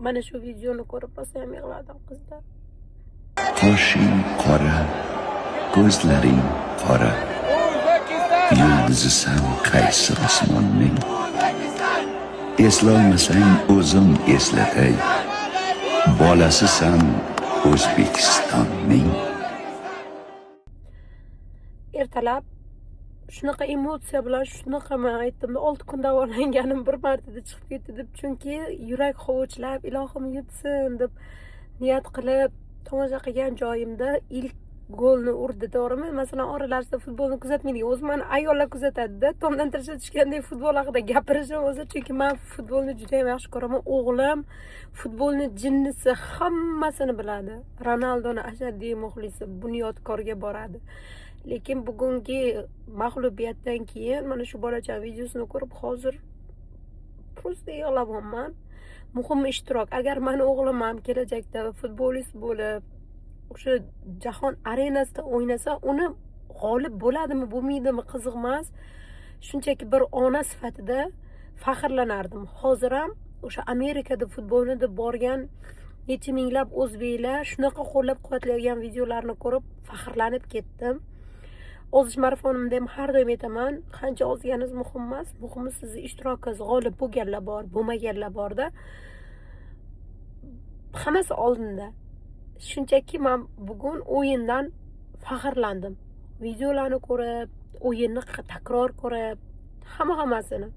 mana shu videoni ko'rib rosa ham yig'ladim qizlar. Qoshing qora, ko'zlaring qora, yulduzisan qaysi osmonning? Eslolmasang o'zim eslatay, bolasisan O'zbekistonning. Ertalab shunaqa emotsiya bilan shunaqa men aytdim, 6 kun davolanganim bir martada chiqib ketdi deb, chunki yurak hovuchlab ilohim yutsin deb niyat qilib tomosha qilgan joyimda ilk golni urdi. To'g'rimi? Masalan, oralarida futbolni kuzatmaydi. O'zi meni ayollar kuzatadi-da. Tomdan tashlab tushganda futbol haqida gapirishim o'zi, chunki men futbolni juda ham yaxshi ko'raman. O'g'lim futbolni jinnisi, hammasini biladi. Ronaldoni ashaddiy muxlisi, bunyodkorga boradi. Lekin bugungi mag'lubiyatdan keyin mana shu bolacha videosini ko'rib hozir prosta yig'layapman. Muhim ishtirok. Agar meni o'g'lim ham kelajakda futbolist bo'lib, o'sha jahon arenasida o'ynasa, uni g'olib bo'ladimi, bo'lmaydimi qiziq emas. Shunchaki bir ona sifatida faxrlanardim. Hozir ham o'sha Amerikada futbolni deb borgan necha minglab o'zbeklar shunaqa qo'llab-quvvatlayotgan videolarni ko'rib faxrlanib ketdim. Ozish marafonimda ham har doim aytaman, qancha ozganingiz muhim emas, muhimi sizni ishtirokingiz. G'olib bo'lganlar bor, bo'lmaganlar borda. Hammasi oldinda. Shunchaki men bugun o'yindan faxrlandim. Videolarni ko'rib, o'yinni takror ko'rib, hammasini.